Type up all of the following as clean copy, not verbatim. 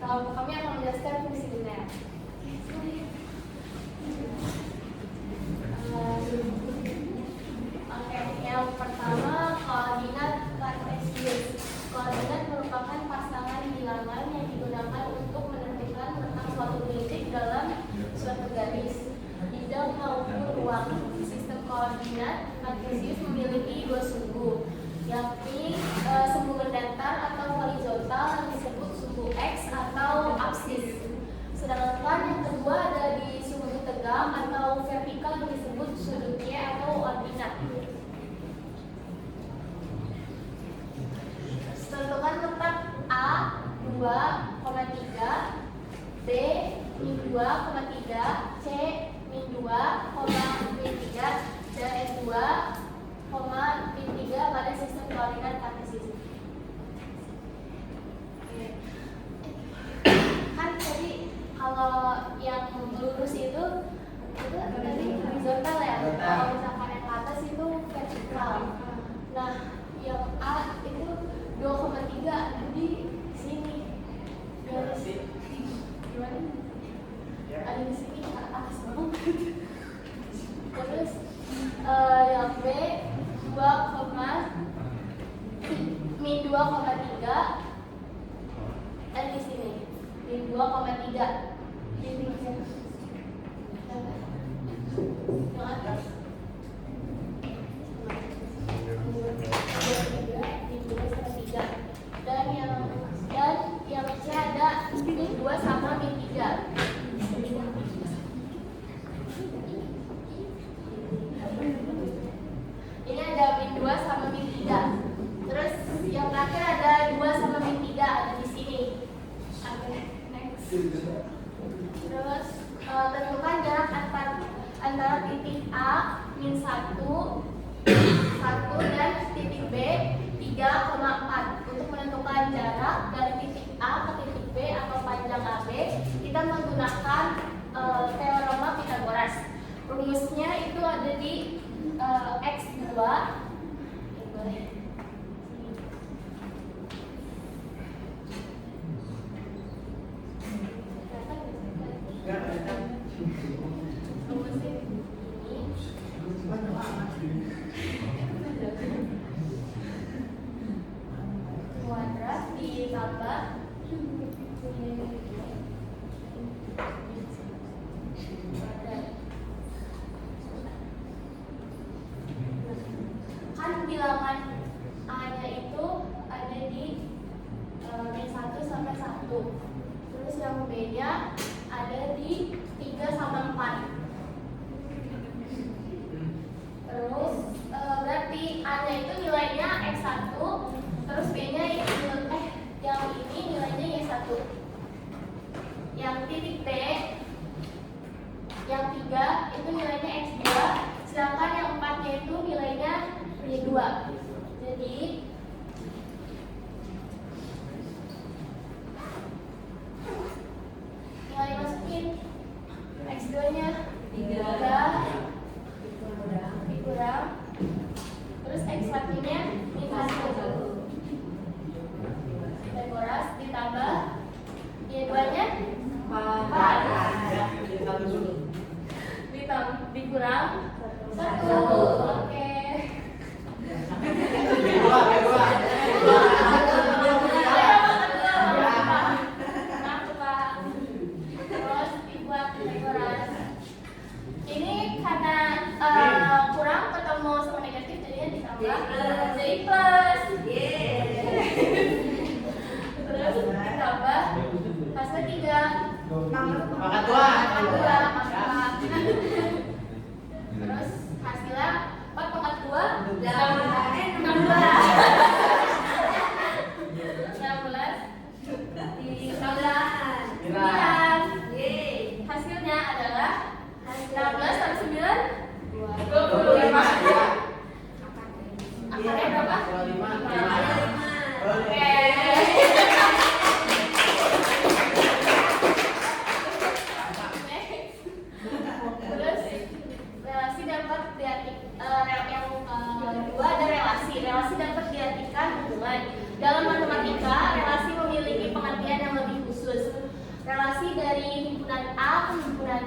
Kami akan menjelaskan fungsi linear. Oke, yang pertama koordinat kartesius. Koordinat merupakan pasangan bilangan yang digunakan untuk menentukan letak suatu titik dalam suatu garis, bidang maupun ruang. Sistem koordinat kartesius memiliki dua sumbu, yakni sumbu datar atau horizontal yang disebut sumbu X atau absis. Sedangkan yang kedua ada di sumbu tegang atau vertikal yang disebut sudut Y atau ordinat. Tentukan letak A 2,3, B min 2,3, C min 2,3, dan N 2,3 pada sistem koordinat kartesius. Kan tadi kalau yang lurus itu tadi horizontal ya. Kalau misalkan yang ke atas itu vertikal. Nah, yang A itu 2,3 di sini. Garis gimana? Ada di sini ke atas banget. Terus yang B min 2,3 dan di sini min 2,3 ini yang atas dan yang C ada min 2 sama min 3. Ini ada min 2 sama min 3. Terus yang terakhir ada 2 sama min 3 ada di sini. Oke, next. Terus tentukan jarak antara titik A min 1 dan titik B 3,4. Untuk menentukan jarak dari titik A ke titik B atau panjang AB, kita menggunakan teorema Pythagoras. Rumusnya itu ada di X2. Kuadrat ditambah kan bilangan A-nya itu ada di min 1 sampai 1. Terus yang B-nya ada di 3 sama 4. Terus berarti A-nya itu nilainya X1, terus B-nya yang ini nilainya Y1. Yang titik B yang 3 itu nilainya X2, sedangkan yang 4-nya itu nilainya Y2. Jadi tinggal dimasukin X2-nya 3 dikurang, terus X1-nya min 1. Pythagoras ditambah Y2-nya 4 dikurang 1. Oke. Terus dibuat Pythagoras. Ini karena kurang ketemu sama negatif jadinya ditambah jadi plus. Terus ditambah hasilnya 3 pangkat 2. Terus hasilnya 4 pangkat 2 hasilnya adalah 16 tambah 9 25. Akarnya berapa? 5. Oke. Terus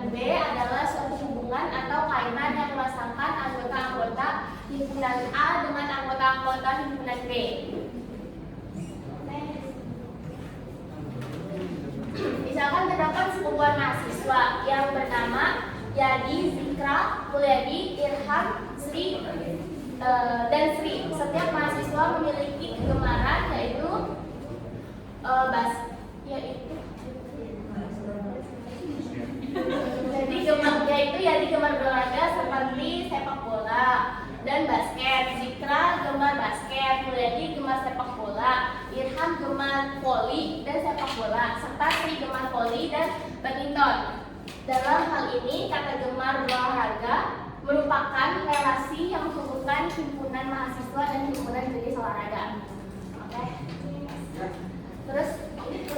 himpunan B adalah suatu hubungan atau kaitan yang memasangkan anggota-anggota himpunan A dengan anggota-anggota himpunan B. Misalkan terdapat sekumpulan mahasiswa yang bernama Yadi, Zikra, Mulyadi, Irham, Sri, dan Sri. Setiap mahasiswa memiliki kegemaran yaitu jadi gemar berolahraga seperti sepak bola dan basket. Zikra gemar basket, Mulyadi gemar sepak bola, Irham gemar voli dan sepak bola, serta Sri gemar voli dan badminton. Dalam hal ini, kata gemar berolahraga merupakan relasi yang menghubungkan himpunan mahasiswa dan himpunan jenis olahraga. Oke. Terus ini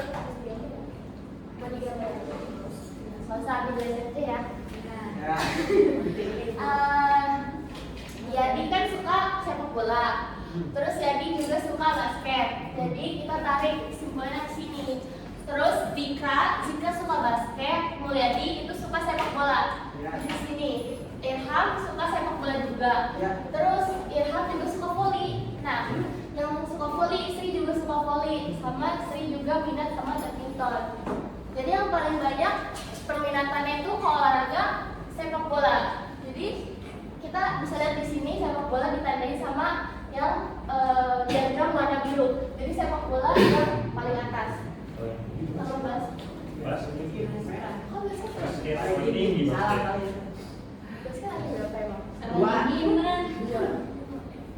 bagi gambar. Nggak usah ambil itu ya. Yadi kan suka sepak bola, terus Yadi juga suka basket. Jadi kita tarik simbolnya ke sini. Terus Zikra suka basket, Mulyadi itu suka sepak bola di sini. Irham suka sepak bola juga. Terus Irham juga suka voli. Nah, yang suka voli, Sri juga suka voli, sama Sri juga minat sama badminton. Jadi yang paling banyak perminatannya itu ke olahraga sepak bola. Jadi kita bisa lihat di sini sepak bola ditandai sama yang diagram warna biru. Jadi sepak bola yang paling atas. Kalau basket ini gimana? Basket ada berapa emang? Dua.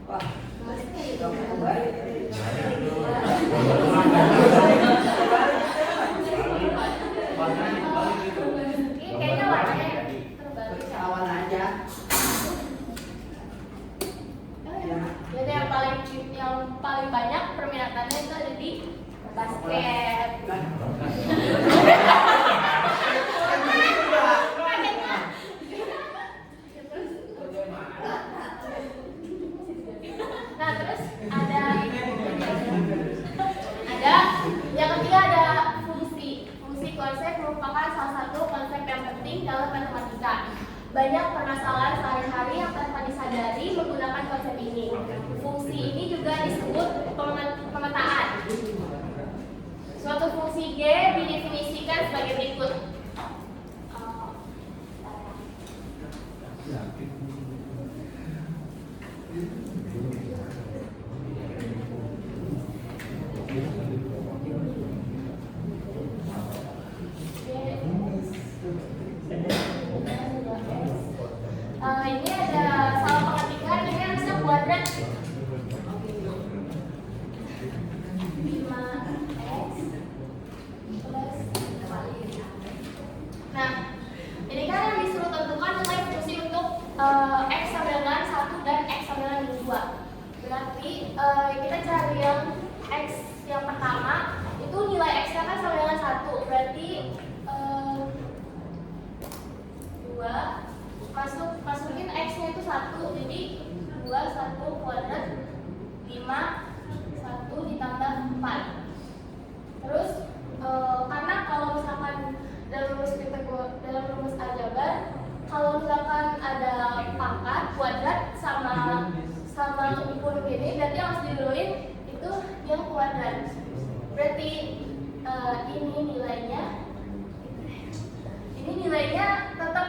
Wah, kayaknya warnanya terbaru. awan aja. Jadi yang paling banyak perminatannya itu ada di basket. Nah, terus ada yang ketiga ada fungsi. Fungsi konsep merupakan salah satu konsep yang penting dalam matematika. Banyak permasalahan sehari-hari yang tanpa disadari menggunakan konsep ini. Fungsi ini juga disebut pemetaan. Suatu fungsi G didefinisikan sebagai berikut. Ini ada salah pengetikan, ini harusnya kuadrat 5x plus 4. Nah, ini kan yang disuruh tentukan nilai fungsi untuk x sama dengan 1 dan x sama dengan 2. Berarti kita cari yang x yang pertama, itu nilai x-nya kan sama dengan 1. Berarti 2 masukin x-nya itu 1, jadi 2 1 kuadrat 5 1 ditambah 4. Terus karena kalau misalkan dalam rumus aljabar, kalau misalkan ada pangkat kuadrat sama kurung ini, berarti harus diduluin itu yang kuadrat. Berarti ini nilainya tetap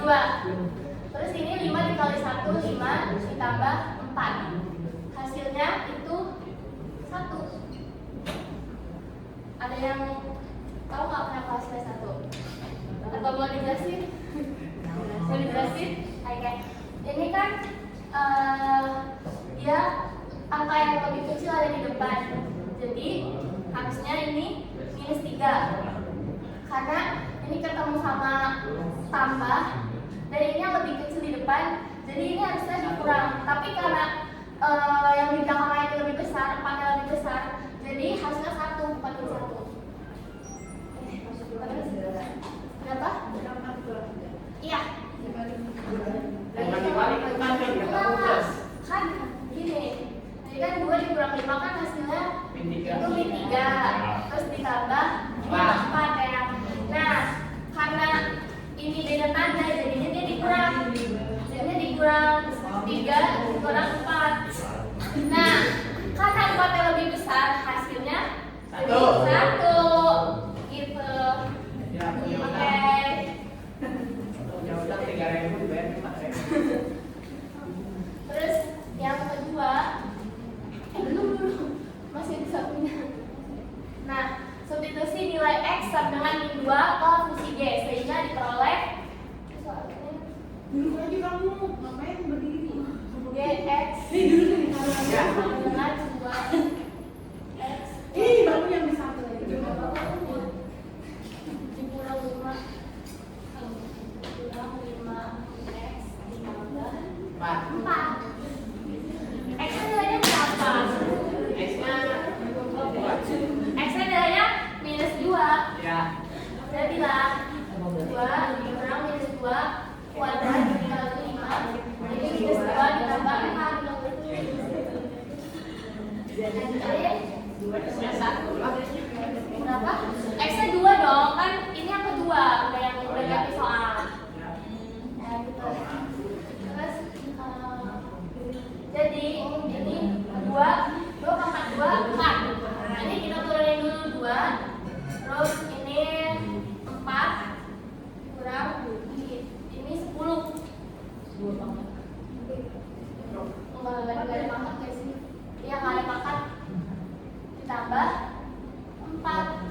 2. Terus ini 5 dikali 1, 5 ditambah 4. Hasilnya itu 1. Ada yang tahu nggak kenapa hasilnya 1? Atau mau dijelasin? Mau dijelasin? Oke. Ini kan dia angka yang lebih kecil ada di depan. Jadi harusnya ini minus 3. Karena ini ketemu sama tambah dan ini yang lebih kecil di depan, jadi ini harusnya dikurang. Tapi karena yang di belakangnya itu lebih besar, 4-nya lebih besar, jadi hasilnya 1 bukan 1. Kenapa? Iya. Kan gini, jadi kan 2 dikurang 5 kan hasilnya itu min 3, terus ditambah 3 kurang 4. Nah, karena 4 yang lebih besar, hasilnya jadi 1 gitu. Oke. Ya udah 3.000 dibayar 4.000. Terus yang kedua, belum masih ada satunya. Nah, substitusi nilai X sama dengan min 2 ke fungsi G sehingga diperoleh Duduk aja kamu, ngapain berdiri? Gx sama dengan 2 X Ih, baru yang di satu lagi. dikurang 5 X ditambah 4. X nilainya berapa? X nilainya minus 2. Ya. Jadilah 2 dikurang minus 2 kuadrat dikali 5. Jadi minus 2 ditambah 4. Berapa? X-nya 2 dong, kan ini yang kedua, udah yang di soal. Nah, gitu. Terus jadi ini 2 tambah 2 4. Nah, ini kita turunin dulu 2. Terus ini 4 kurang ini 10. Enggak ada pangkat guys sih. Iya, enggak ada pangkat. Ditambah 4.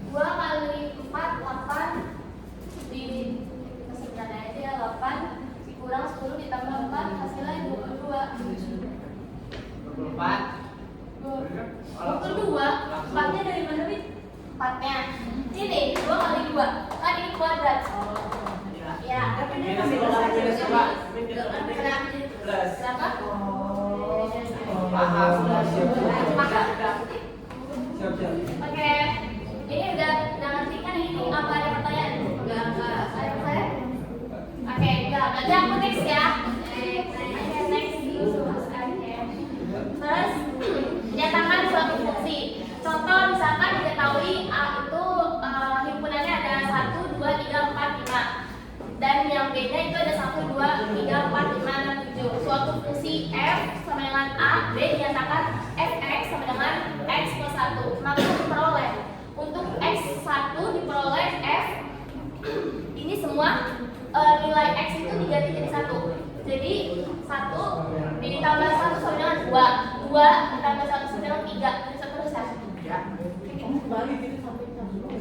2 kali 4 8 di kasihkan aja 8 kurang 10 ditambah 4 hasilnya 22. 4-nya dari mana, Bit? 4-nya ini 2 kali 2 kan ini kuadrat. Ya, Tapi dia masih minus 2. Plus. berapa? Paham. Oke, ini udah ngerti kan ini apa ada pertanyaan? Enggak ada pertanyaan? Oke, enggak. Berarti aku next ya. Next. Terus nyatakan suatu fungsi. Contoh misalkan diketahui A itu himpunannya ada 1, 2, 3, 4, 5. Dan yang B-nya itu ada 1, 2, 3, 4, 5, 6, 7. Suatu fungsi F sama dengan A, B dinyatakan Fx sama dengan X plus 1. Maka diperoleh untuk X1 diperoleh F. Ini semua nilai X itu diganti jadi 1. Jadi 1 ditambah 1 sama dengan 2. 2 ditambah 1 sama dengan 3. Dan seterusnya. Kamu kembali gitu sampai jam 10.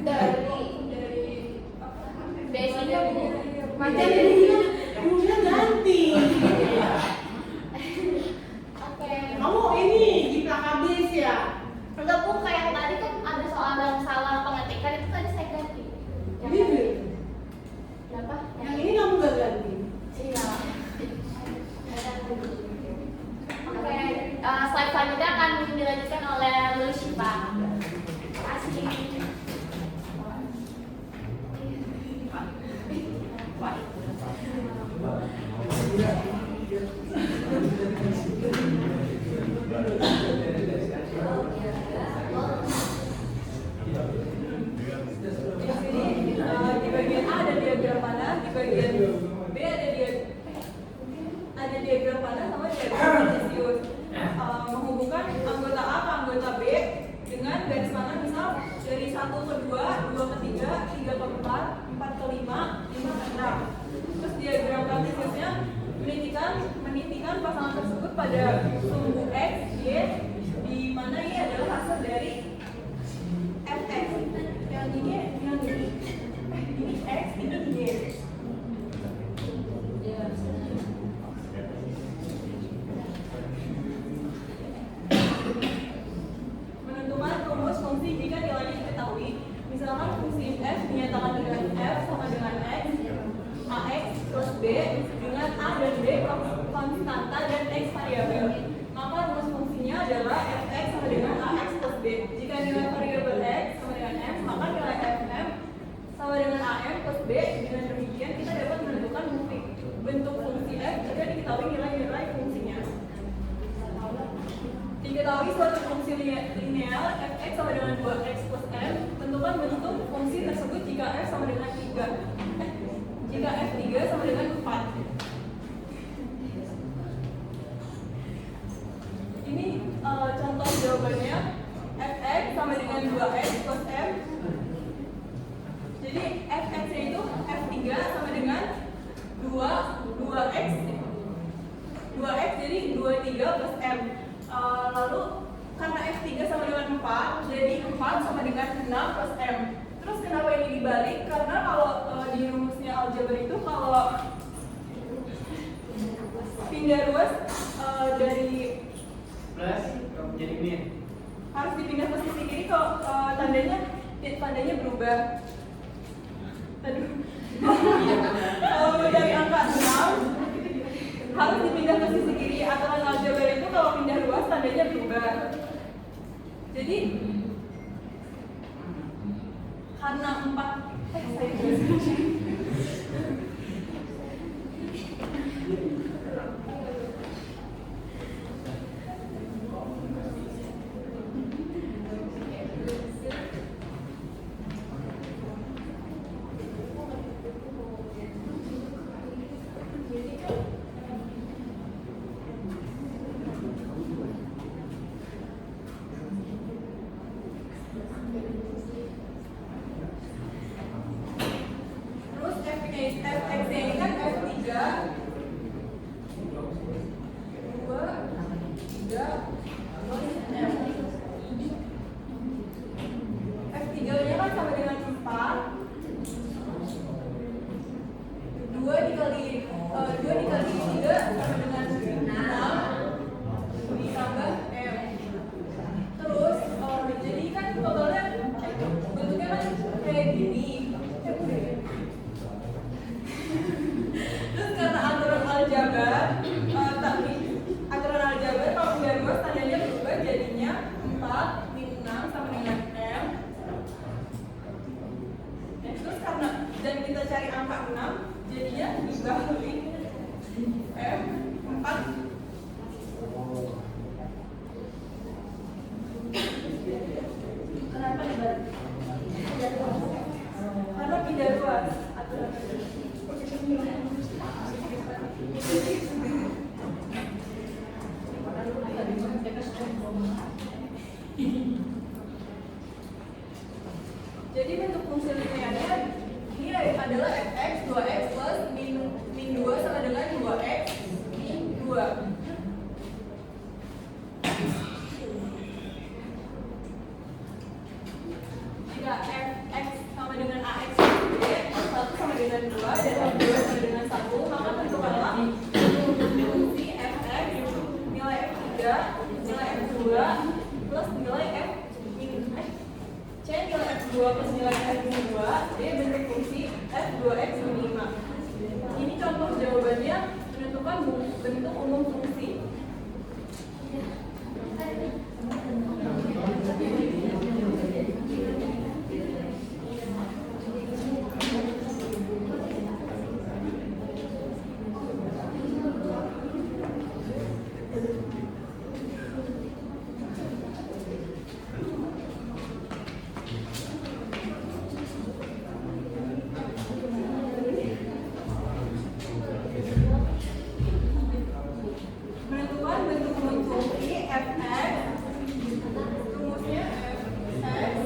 Dari basic-nya Macam ini rumusnya ganti. Oke. Kamu ini di prakabis ya? Enggak, Bu, kayak tadi kan ada soal yang salah pengetikan itu tadi saya ganti. Ini deh. Kenapa? Yang ini kamu gak ganti. Iya. Oke, slide selanjutnya akan dilanjutkan oleh Lulu Syifa. Terima kasih. Di bagian A ada diagram panah, di bagian B ada diagram panah sama diagram kartesius. Menghubungkan anggota A ke anggota B dengan garis panah misal dari 1 ke 2, 2 ke 3, 3 ke 4, 4 ke 5, 5 ke 6. Terus diagram kartesiusnya menitikan pasangan tersebut pada sumbu X, Y, di mana Y adalah hasil dari Fx. Yang ini X, ini Y. Menentukan rumus fungsi jika nilainya diketahui. Misalkan fungsi F dinyatakan dengan F sama dengan X, AX plus B dengan A dan B konstanta dan X variabel. Maka rumus fungsinya adalah Fx sama dengan AX plus B. Jika nilai variabel X sama dengan M, maka nilai Fm sama dengan AM plus B. Dengan demikian kita dapat menentukan bentuk fungsi F jika diketahui nilai-nilai fungsinya. Diketahui suatu fungsi linear Fx sama dengan 2x plus M, tentukan bentuk fungsi tersebut jika F sama dengan 3. jika F3 sama dengan 4. Ini contoh jawabannya. Fx sama dengan 2x plus m. Jadi Fx-nya itu F3 sama dengan 2x. 2x jadi 23 plus m. Lalu karena F3 sama dengan 4, jadi 4 sama dengan 6 plus m. Terus kenapa ini dibalik? Karena kalau di rumusnya aljabar itu kalau pindah ruas dari plus jadi min. harus dipindah ke sisi kiri kalau tandanya berubah. Aduh. Kalau dari angka 6 harus dipindah ke sisi kiri. Aturan aljabar itu kalau pindah ruas tandanya berubah. Jadi karena 4 saya Fx ini kan F3 2 3 F3 nya kan sama dengan 4 2 dikali 3 sama dengan 6 ditambah M. Terus jadi kan totalnya bentuknya kan kayak gini. Terus karena aturan aljabar kalau pindah ruas tandanya berubah jadinya 4 min 6 sama dengan M. Terus karena dan kita cari angka 6 jadinya dibalik M 4. Kenapa dibalik? Karena pindah ruas aturan. Jadi bentuk fungsi linearnya ini adalah fx 2x plus min 2 sama dengan 2x min 2. Jika fx sama dengan ax f1 sama dengan 2 dan f2 sama dengan 1, maka tentukanlah fungsi fx nilai f3 nilai f2 plus nilai f C nilai f2 plus nilai f2 dia bentuk fungsi f2x min 5. Ini contoh jawabannya menentukan bentuk umum fungsi. Menentukan bentuk umum fungsi fx, rumusnya fx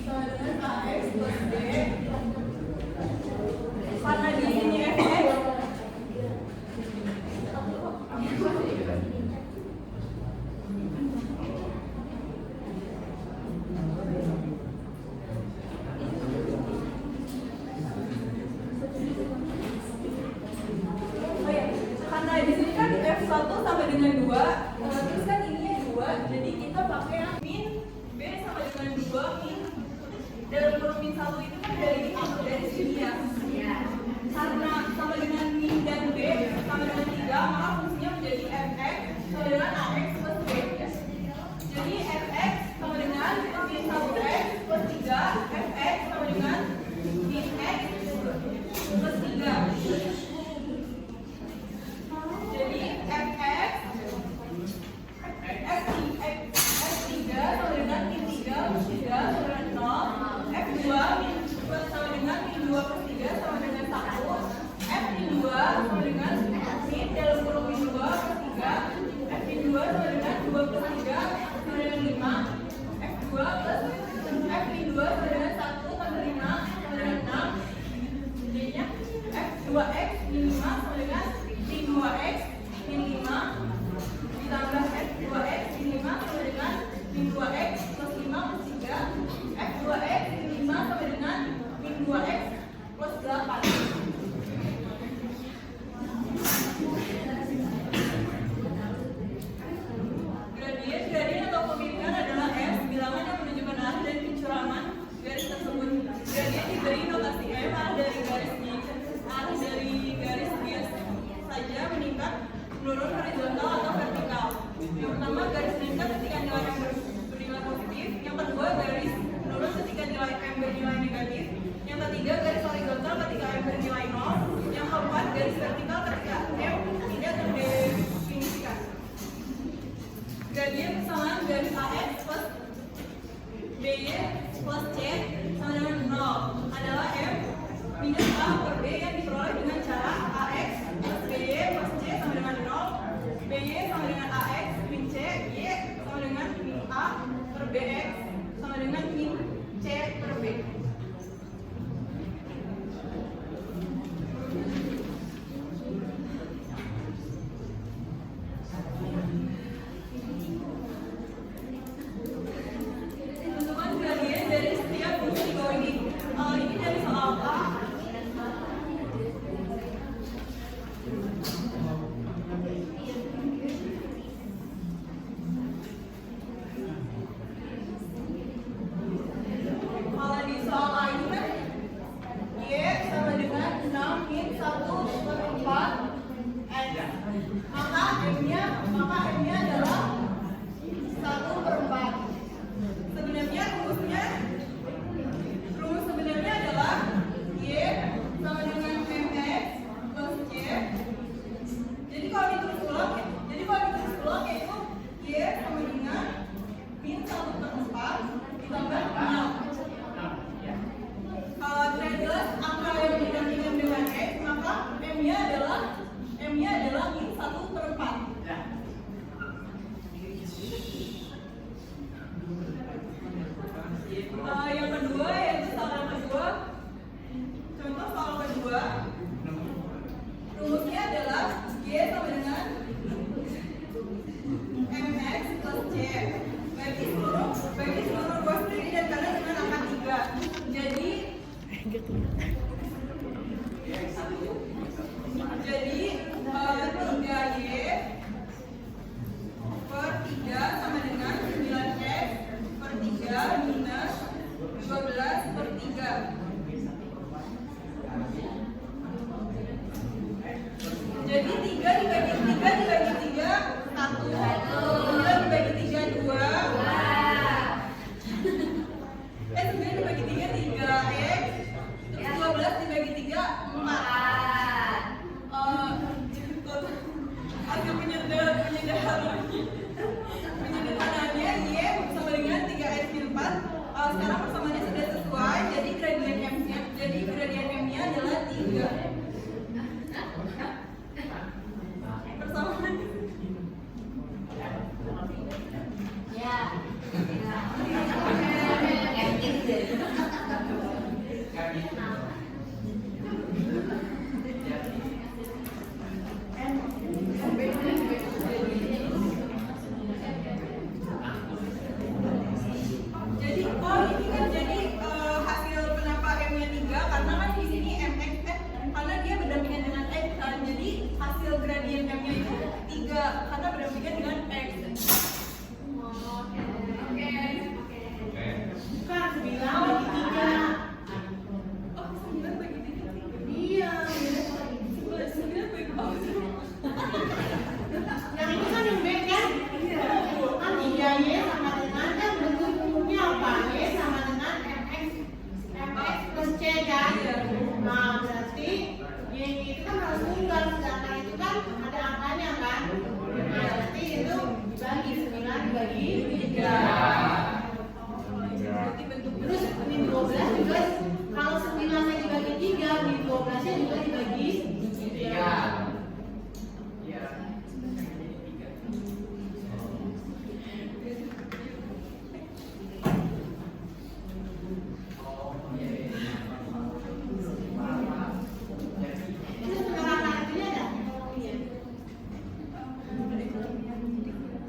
sama dengan ax plus b. Karena di sini fx karena di sini kan F1 sama dengan 2, terus kan ininya 2, jadi kita pakai yang min B sama dengan 2 min dalam kurung min 1 itu kan dari sini ya. Karena sama dengan min dan B sama dengan 3, maka fungsinya menjadi Fx sama dengan Ax plus B. Jadi Fx sama dengan min 1x plus 3, Fx sama dengan min x plus 3. Jadi fx f3 sama dengan min 3 plus 3 sama dengan 0, f2 sama dengan min 2 plus 3 sama dengan Yang pertama garis lingkar ketika nilai M bernilai positif. Yang kedua garis lurus ketika nilai M bernilai negatif. Yang ketiga garis horizontal ketika M bernilai 0. Yang keempat garis vertikal ketika M tidak terdefinisikan. Gradien persamaan garis AX plus BY plus C sama dengan 0 adalah M minus A per B yang diperoleh dengan cara AX plus BY plus C sama dengan 0, BY sama dengan AX min C, Y sama dengan min A per BX sama dengan min C per B. Tentukan gradien dari setiap fungsi di bawah ini. Ini dari soal A. Kalau di soal A ini kan Y sama dengan 6 min 1 per 4 X. Maka M-nya adalah 1 per 4. Sebenarnya rumus sebenarnya adalah Y sama dengan MX plus C. Jadi kalau ditulis ulang yaitu Y sama dengan min 1 per 4 ditambah 6. Tidak jelas angka yang dibandingkan dengan X, maka M-nya adalah min 1 per 4. Yang kedua yaitu soal kedua. Contoh soal kedua, rumusnya adalah Y sama dengan MX plus C. Bagi seluruh ruas sendiri dan kanan dengan angka 3. Jadi 3Y per 3 sama dengan 9X per 3 minus 12 per 3. Jadi 3 dibagi 3 1, 9 dibagi 3 2. 9 dibagi 3 3X, terus 12 dibagi 3 4. Hasil penyederhanaannya Y sama dengan 3X min 4. Sekarang persamaannya sudah sesuai, jadi gradien M-nya adalah 3. Persamaan. Ya. Jadi hasil kenapa M-nya 3 karena kan di sini MX karena dia berdampingan dengan X kan. Jadi hasil gradien M-nya itu 3 karena berdampingan dengan X. Bukan 9 bagi 3. Oh, 9 bagi 3. Iya. 9 bagi 3. Yang ini kan yang B kan? Kan 3Y sama dengan kan bentuk umumnya apa? Y sama dengan MX plus C kan? Nah berarti Y itu kan harus tunggal, sedangkan itu kan ada angkanya kan? Nah berarti itu dibagi 9 dibagi 3. Terus min 12 juga kalau 9-nya dibagi 3, min 12-nya juga dibagi 3.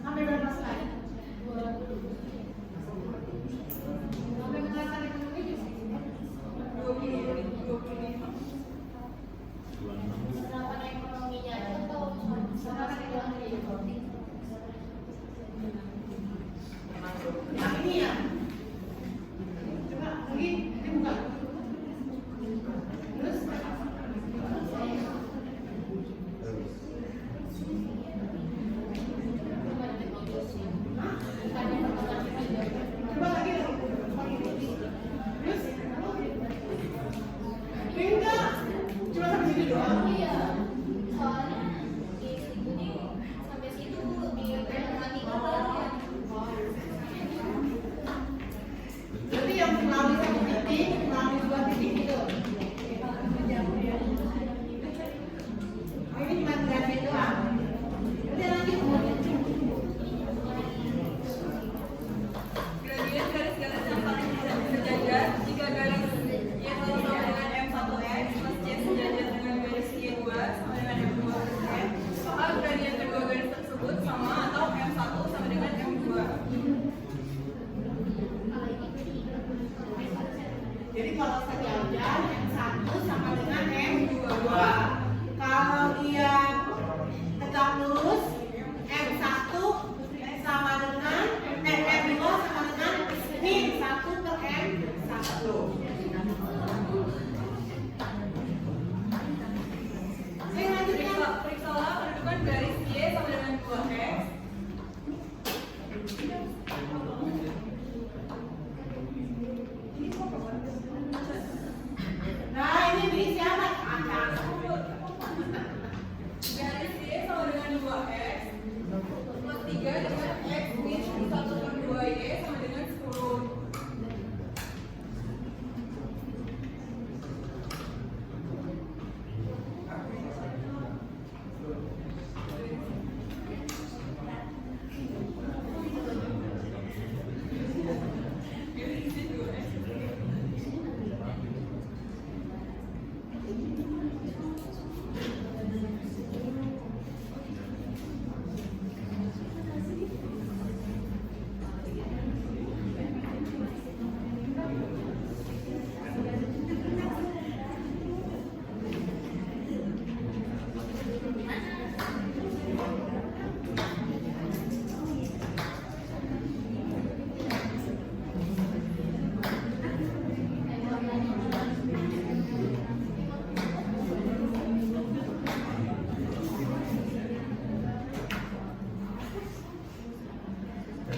Sampai berapa slide?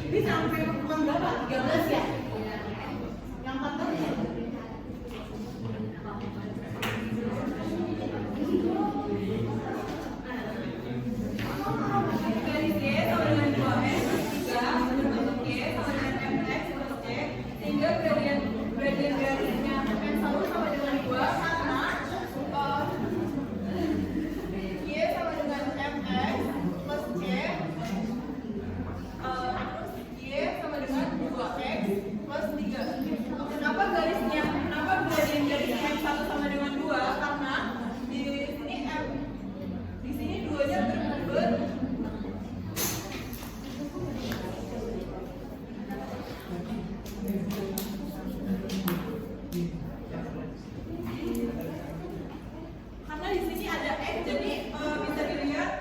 Ini sampai pertemuan berapa? 13 ya? Yang 14 ya? Garis Y sama dengan 2X plus 3 berbentuk Y sama dengan MX plus C, sehingga gradien garisnya M1 sama dengan 2 karena Y sama dengan MX plus C, Y sama dengan 2X plus 3. Kenapa gradien garisnya M1 sama dengan 2? Karena di sini 2-nya berbentuk karena di sini ada X, jadi bisa dilihat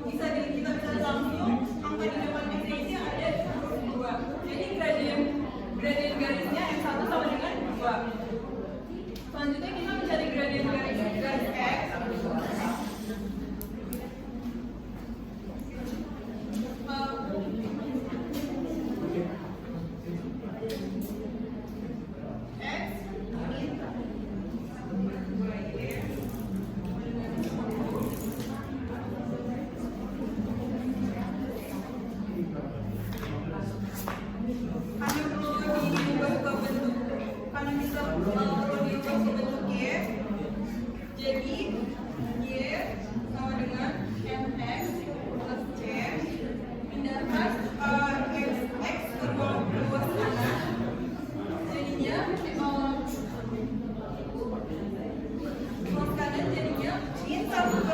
kita bisa langsung angka di depan X ini ada huruf 2. Jadi gradien garisnya M1 sama dengan 2. Selanjutnya kita mencari gradien garis X. Jadi Y sama dengan MX plus C, pindahkan X ke bawah kanan, jadinya bawah kanan jadinya min 1/2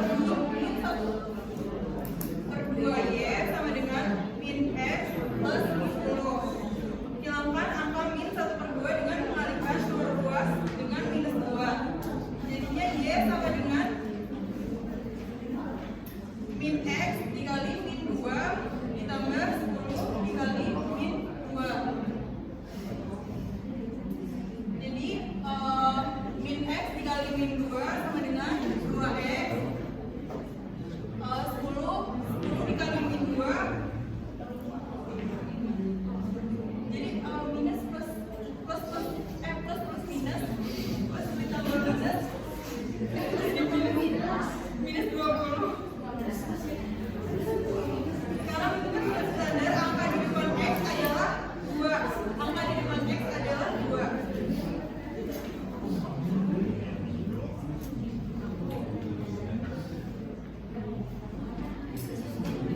Y sama dengan min X plus 10. Hilangkan angka min 1/2 dengan mengalihkan nomor ruas dengan minus 2. Jadinya Y sama dengan min X dikali min 2 ditambah 10 dikali min 2. Jadi min X dikali min 2 sama dengan 2X. 10 dikali min 2. Jadi minus plus minus plus ditambah minus 20. Sekarang kita sudah sadar angka di depan X adalah 2. Angka di depan X adalah 2.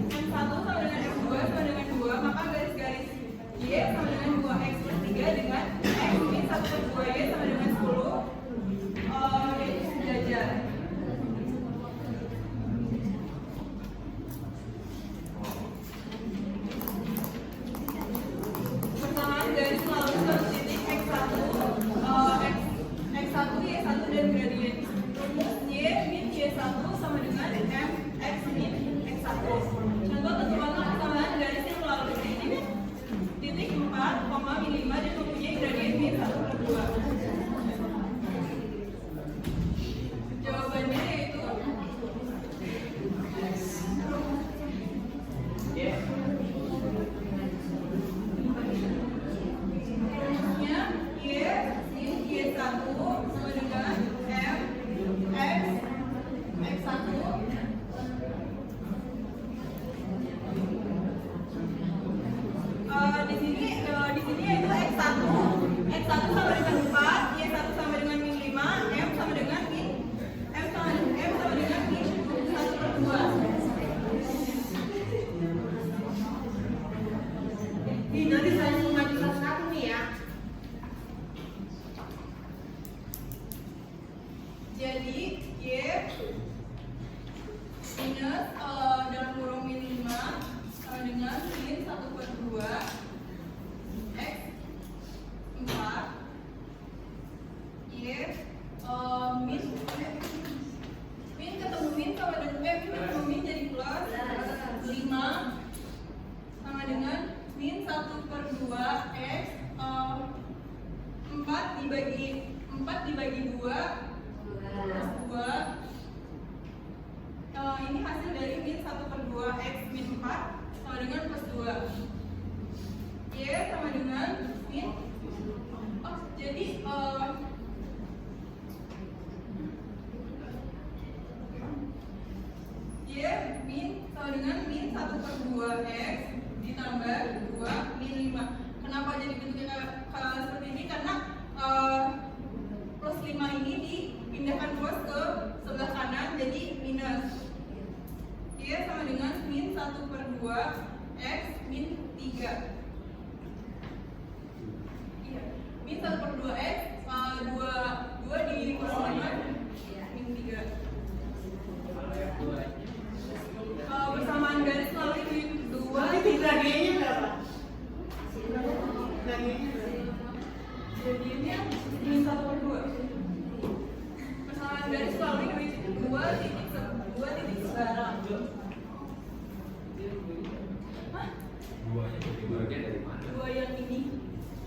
M1 sama dengan M2 sama dengan 2, maka garis-garis Y sama dengan 2X plus 3 dengan X min 1/2Y sama dengan 10, yaitu sejajar. Persamaan garis melalui satu titik X1, X1, Y1 dan gradien. Rumus Y min Y1 sama dengan M X min X1. Contoh tentukan persamaan garis yang melalui titik 4, min 5 dan mempunyai gradien min 1/2. Jawabannya yaitu rumusnya Y min Y1 sama dengan M X X1. Di sini yaitu X1 sama dengan 4, Y1 sama dengan min 5, M sama dengan min 1/2. Ini nanti saya maju satu-satu nih ya. Jadi Y minus dalam kurung min 5 sama dengan min 1/2 X 4 Y min ketemu min sama dengan ketemu min jadi plus 5 sama dengan min 1/2 X 4 dibagi 2 plus 2. Ini hasil dari min 1/2 X min 4 sama dengan plus 2. Y sama dengan min jadi Y min sama dengan min 1/2 X ditambah 2 min 5. Kenapa jadi bentuknya seperti ini? Karena plus 5 ini dipindahkan terus ke sebelah kanan jadi minus. Y sama dengan min 1/2 X min 3. Iya, min 1/2 X 2 di plus 5 min 3. Bersamaan garis melalui 2. Berarti gradiennya berapa? Gradiennya berapa? Jadinya min 1/2. Persamaan garis melalui 2 titik sekarang. Hah? Duanya bagian dari mana? 2 yang ini.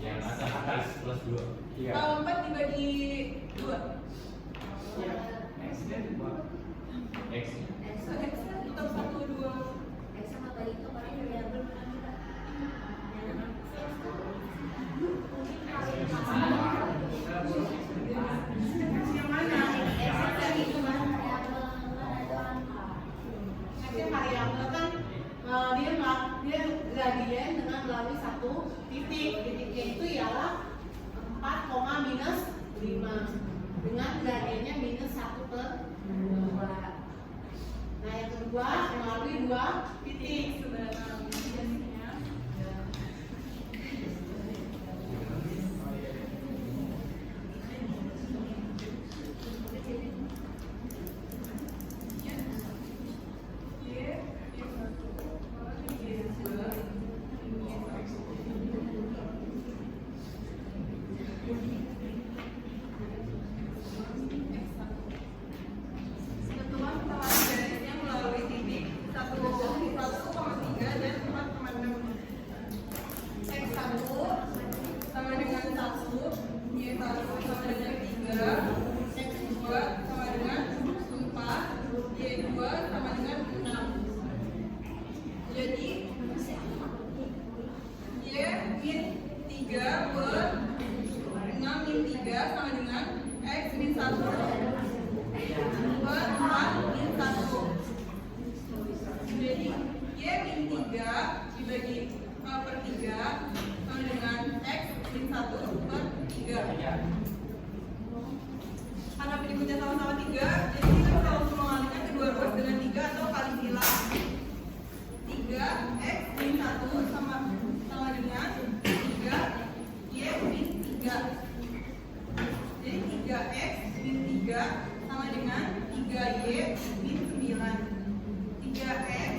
Yang atas plus 2. Iya. 4 dibagi 2. X kan 2. X. So X nya tetap 1, 2. Yang mana? Xnya variabel kan dia gradien dengan melalui satu titik. Titiknya itu ialah 4, minus 5 dengan gradiennya minus 1/2. Nah yang kedua melalui 2 titik. Sebenarnya ketentuan persamaan garisnya melalui titik 1,3 dan 4,6. X1 sama dengan 1, Y1 sama dengan 3, X2 sama dengan 4, Y2 sama dengan 6. Jadi Y min 3 per 6 min 3 sama dengan X min 1 per 4 min 1. Jadi Y min 3 dibagi per 3 sama dengan X min 1 per 3. Karena berikutnya sama-sama 3, jadi kita bisa langsung mengalihkan kedua ruas dengan 3 atau kali silang. 3 X min 1 sama dengan 3 Y min 3. Jadi 3X min 3 sama dengan 3Y min 9. 3X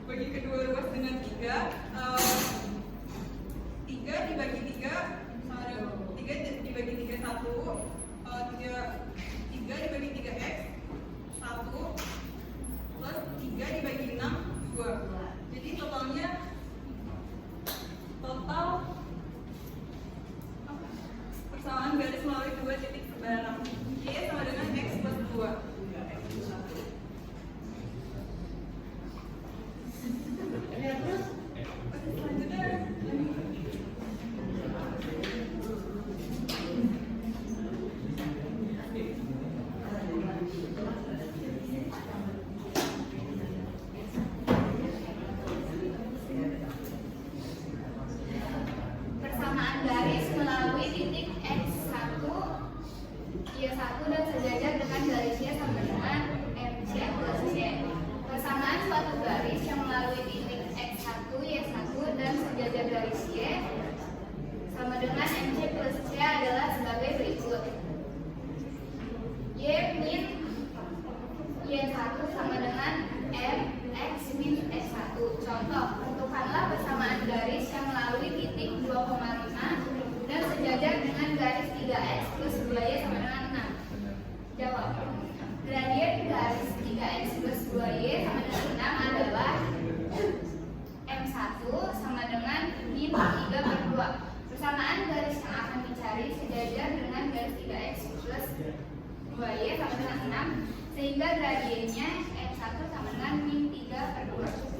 bagi kedua ruas dengan 3 dibagi 3 sama dengan 3 dibagi 3 1 3 dibagi 3x 1 plus 3 dibagi 6 2. Jadi sejajar dengan garis Y sama dengan MC plus C. Persamaan suatu garis yang melalui titik X1, Y1 dan sejajar garis Y sama dengan MC plus C adalah sebagai berikut. Y min Y1 sama dengan M X min X1. Contoh, tentukanlah persamaan garis yang melalui titik 2,5 dan sejajar dengan garis 3X plus 2Y sama dengan 6. Jawab. Gradien garis 3X plus 2Y sama dengan 6 adalah M1 sama dengan min 3 per 2. Persamaan garis yang akan dicari sejajar dengan garis 3X plus 2Y sama dengan 6, sehingga gradiennya M1 sama dengan min 3 per 2.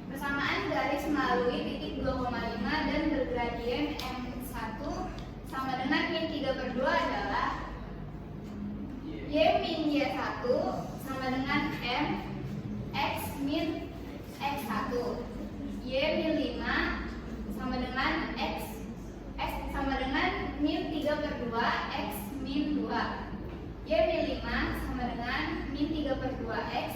Persamaan garis melalui titik 2,5 dan bergradien M1 sama dengan min 3 per 2 adalah Y min Y1 sama dengan M X min X1. Y min 5 sama dengan X sama dengan min 3 per 2 X min 2. Y min 5 sama dengan min 3 per 2 X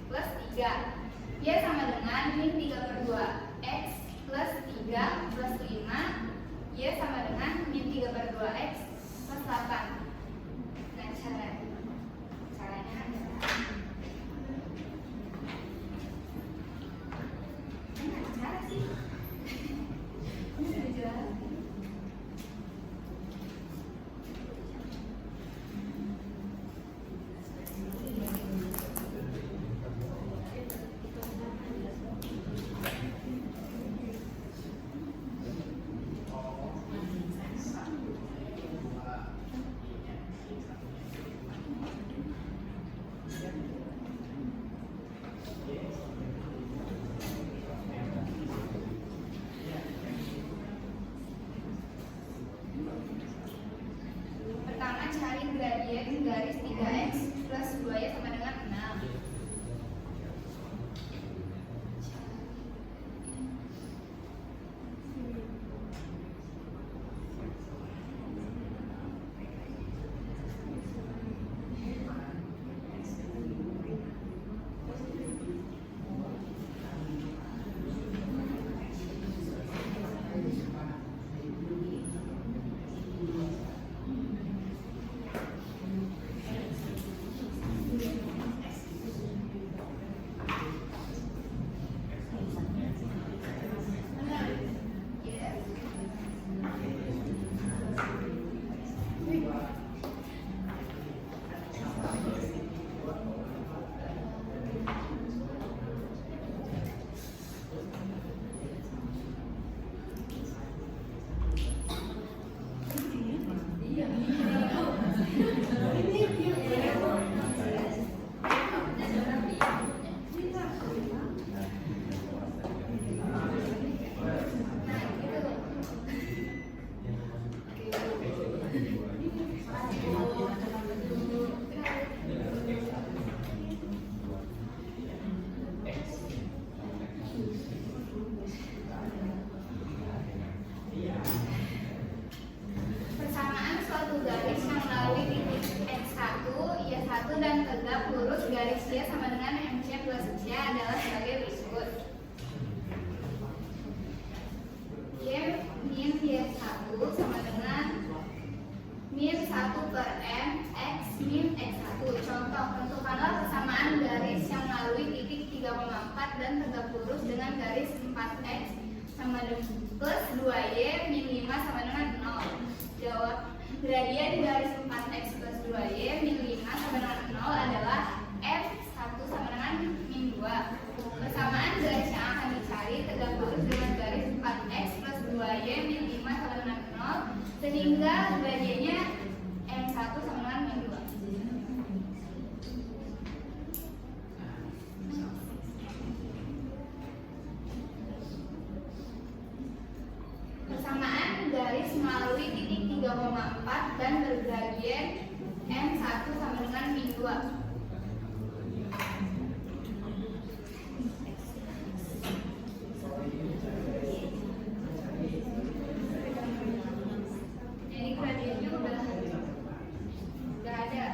plus 3. Y sama dengan min 3 per 2 X plus 3 plus 5. Y sama dengan min 3 per 2 X plus 8. Nah, caranya adalah cara sih ini sudah jelas. Pertama, cari gradien garis 3X plus 2Y sama dengan 6. Persamaan suatu garis yang melalui titik X1, Y1 dan tegak lurus garis Y sama dengan MC plus C adalah sebagai berikut. Y min Y1 sama dengan min 1 per M X min X1. Contoh, tentukanlah persamaan garis yang melalui titik 3,4 dan tegak lurus dengan garis 4X sama dengan plus 2Y min 5 sama dengan 0. Jawab. Gradien garis 4X plus 2Y min 5 sama dengan 0 adalah F1 sama dengan min 2. Persamaan garis yang akan dicari tegak lurus dengan garis 4X plus 2Y min 5 sama dengan 0, sehingga gradiennya M1 sama dengan min 2. Persamaan garis melalui titik 3,4 dan bergradien M1 sama 2. Jadi gradiennya udah ada.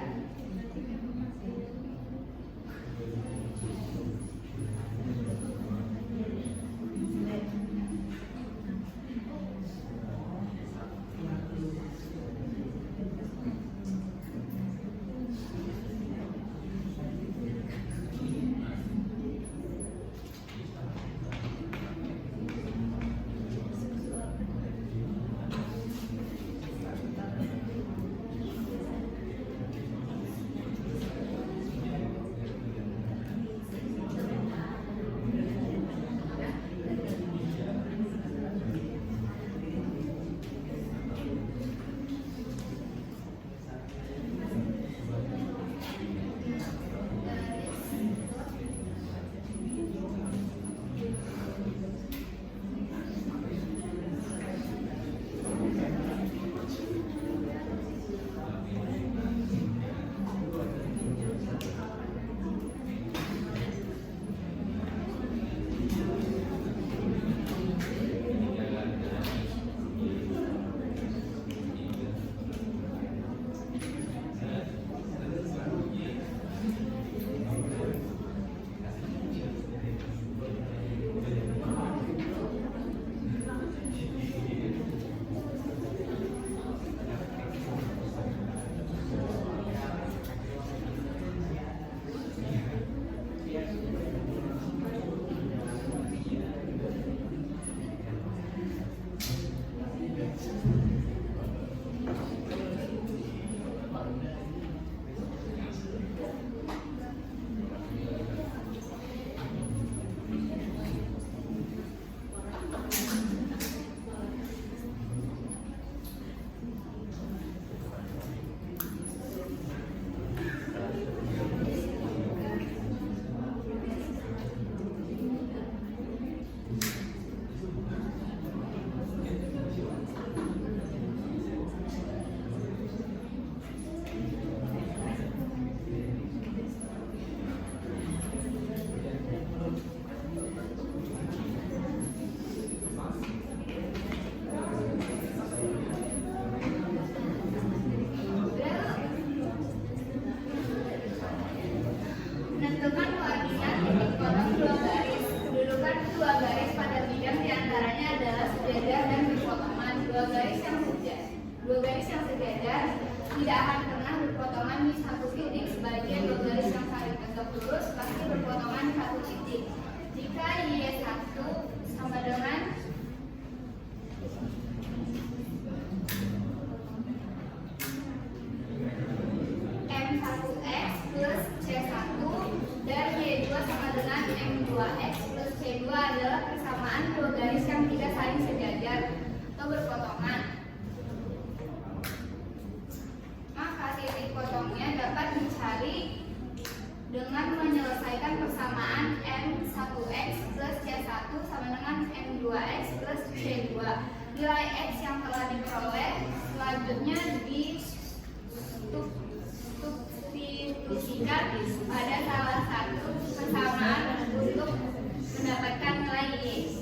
Menentukan keadilan titik potong dua garis. Kedudukan dua garis pada bidang diantaranya adalah sejajar dan berpotongan. Dua garis yang sejajar tidak akan pernah berpotongan di satu titik. Sebaliknya dua garis yang saling tegak lurus pasti berpotongan di satu titik. Jika Y1 sama dengan M1X plus C1 dan Y2 sama dengan M2X plus C2 adalah persamaan dua garis yang tidak saling sejajar atau berpotongan. Maka titik potongnya dapat dicari dengan menyelesaikan persamaan M1X plus C1 sama dengan M2X plus C2. Nilai X yang telah diperoleh selanjutnya disubstitusikan pada salah satu persamaan untuk mendapatkan nilai Y.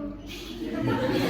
belum.